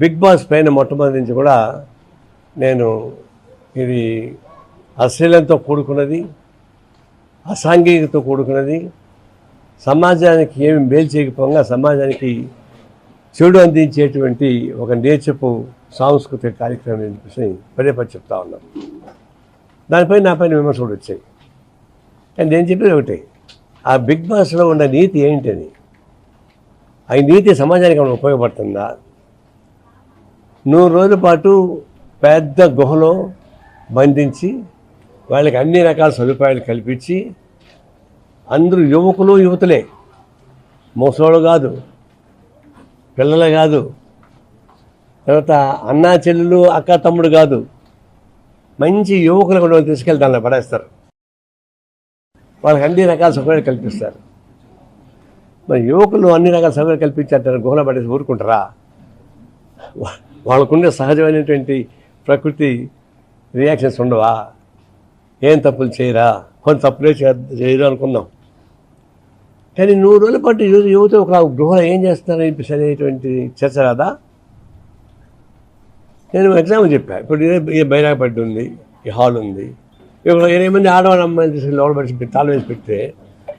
Big boss పైన మొట్టమొదటి నుంచి కూడా నేను ఇది అశ్లీలంతో కూడుకున్నది, అసాంఘికతో కూడుకున్నది, సమాజానికి ఏమి మేలు చేయకపోగా సమాజానికి చెడు అందించేటువంటి ఒక నేర్చపు సాంస్కృతిక కార్యక్రమం అని చెప్పేసి పదే చెప్తా ఉన్నాం. దానిపై నా పైన విమర్శలు వచ్చాయి. కానీ నేను చెప్పేది ఒకటే, ఆ బిగ్ బాస్లో ఉన్న నీతి ఏంటని, ఆ నీతి సమాజానికి ఏమైనా ఉపయోగపడుతుందా? 100 రోజుల పాటు పెద్ద గుహలో బంధించి వాళ్ళకి అన్ని రకాల సదుపాయాలు కల్పించి, అందరూ యువకులు యువతులే, ముసలోళ్ళు కాదు, పిల్లలు కాదు, తర్వాత అన్నా చెల్లెలు అక్క తమ్ముడు కాదు, మంచి యువకులు కూడా తీసుకెళ్ళి దాన్ని పడేస్తారు. వాళ్ళకి అన్ని రకాల సౌకర్యాలు కల్పిస్తారు. మరి యువకులు అన్ని రకాల సౌకర్యాలు కల్పించారు, గుహలో పడేసి ఊరుకుంటారా? వాళ్ళకుండే సహజమైనటువంటి ప్రకృతి రియాక్షన్స్ ఉండవా? ఏం తప్పులు చేయరా? కొంత తప్పులే చేయరు అనుకుందాం. కానీ 100 రోజుల పాటు యువత ఒక గృహలో ఏం చేస్తున్నారని చెప్పేసి అనేటువంటి చర్చ రాదా? నేను ఎగ్జాంపుల్ చెప్పాను. ఇప్పుడు ఈ బైరాగపడ్డ ఉంది, ఈ హాల్ ఉంది, 20 మంది ఆడవాళ్ళ అమ్మాయిని తీసుకెళ్ళి లోపల తాళం వేసి పెడితే